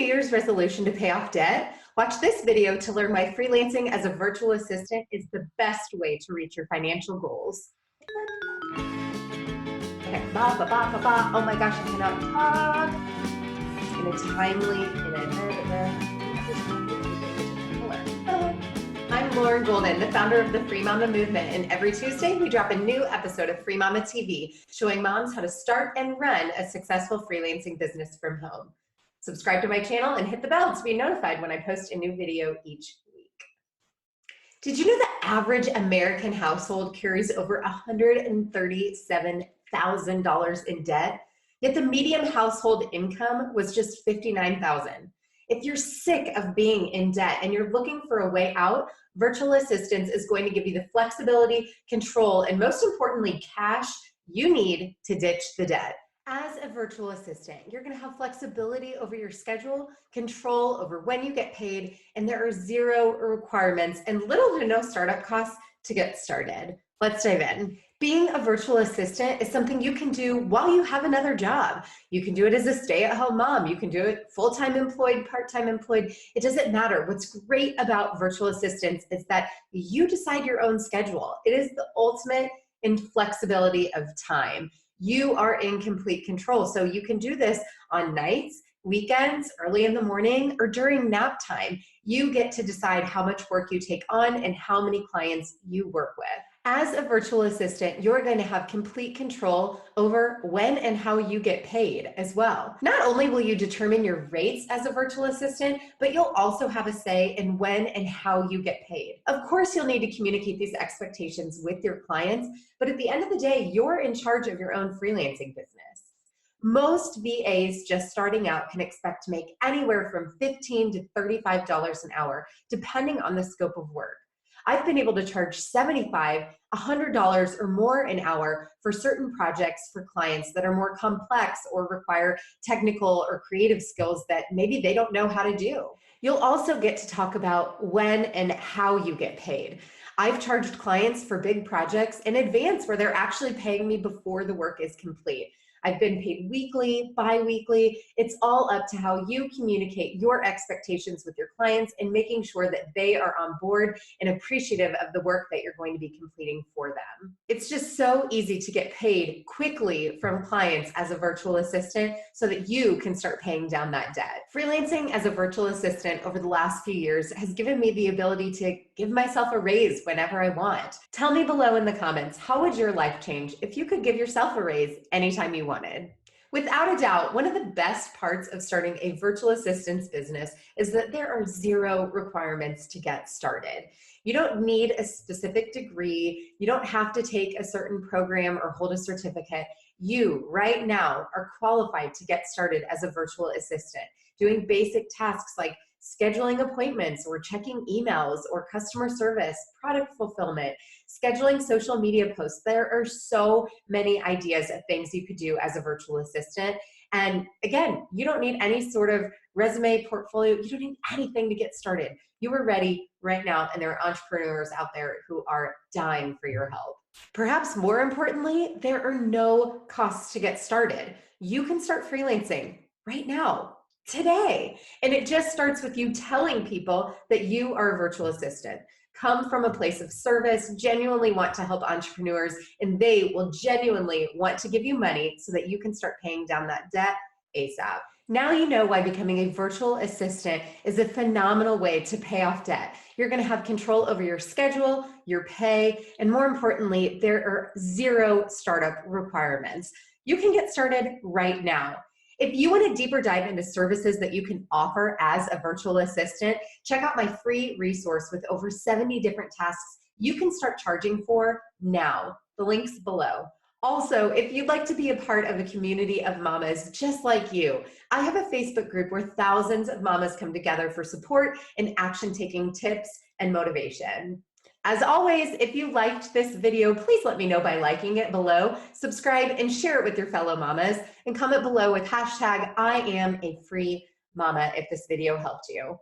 Year's resolution to pay off debt? Watch this video to learn why freelancing as a virtual assistant is the best way to reach your financial goals. Okay, oh my gosh, I cannot talk. In a timely, I'm Lauren Golden, the founder of the Free Mama Movement, and every Tuesday we drop a new episode of Free Mama TV, showing moms how to start and run a successful freelancing business from home. Subscribe to my channel and hit the bell to be notified when I post a new video each week. Did you know the average American household carries over $137,000 in debt? Yet the median household income was just $59,000. If you're sick of being in debt and you're looking for a way out, Virtual Assistants is going to give you the flexibility, control, and most importantly, cash you need to ditch the debt. As a virtual assistant, you're going to have flexibility over your schedule, control over when you get paid, and there are zero requirements and little to no startup costs to get started. Let's dive in. Being a virtual assistant is something you can do while you have another job. You can do it as a stay-at-home mom. You can do it full-time employed, part-time employed. It doesn't matter. What's great about virtual assistants is that you decide your own schedule. It is the ultimate in flexibility of time. You are in complete control. So you can do this on nights, weekends, early in the morning, or during nap time. You get to decide how much work you take on and how many clients you work with. As a virtual assistant, you're going to have complete control over when and how you get paid as well. Not only will you determine your rates as a virtual assistant, but you'll also have a say in when and how you get paid. Of course, you'll need to communicate these expectations with your clients, but at the end of the day, you're in charge of your own freelancing business. Most VAs just starting out can expect to make anywhere from $15 to $35 an hour, depending on the scope of work. I've been able to charge $75, $100 or more an hour for certain projects for clients that are more complex or require technical or creative skills that maybe they don't know how to do. You'll also get to talk about when and how you get paid. I've charged clients for big projects in advance where they're actually paying me before the work is complete. I've been paid weekly, bi-weekly. It's all up to how you communicate your expectations with your clients and making sure that they are on board and appreciative of the work that you're going to be completing for them. It's just so easy to get paid quickly from clients as a virtual assistant so that you can start paying down that debt. Freelancing as a virtual assistant over the last few years has given me the ability to give myself a raise whenever I want. Tell me below in the comments, how would your life change if you could give yourself a raise anytime you wanted? Without a doubt, one of the best parts of starting a virtual assistance business is that there are zero requirements to get started. You don't need a specific degree. You don't have to take a certain program or hold a certificate. You, right now, are qualified to get started as a virtual assistant, doing basic tasks like scheduling appointments or checking emails or customer service, product fulfillment, scheduling social media posts. There are so many ideas of things you could do as a virtual assistant. And again, you don't need any sort of resume, portfolio. You don't need anything to get started. You are ready right now, and there are entrepreneurs out there who are dying for your help. Perhaps more importantly, there are no costs to get started. You can start freelancing right now, today. And it just starts with you telling people that you are a virtual assistant. Come from a place of service, genuinely want to help entrepreneurs, and they will genuinely want to give you money so that you can start paying down that debt ASAP. Now you know why becoming a virtual assistant is a phenomenal way to pay off debt. You're going to have control over your schedule, your pay, and more importantly, there are zero startup requirements. You can get started right now. If you want a deeper dive into services that you can offer as a virtual assistant, check out my free resource with over 70 different tasks you can start charging for now. The link's below. Also, if you'd like to be a part of a community of mamas just like you, I have a Facebook group where thousands of mamas come together for support and action-taking tips and motivation. As always, if you liked this video, please let me know by liking it below, subscribe, and share it with your fellow mamas, and comment below with hashtag #IamAFreeMama if this video helped you.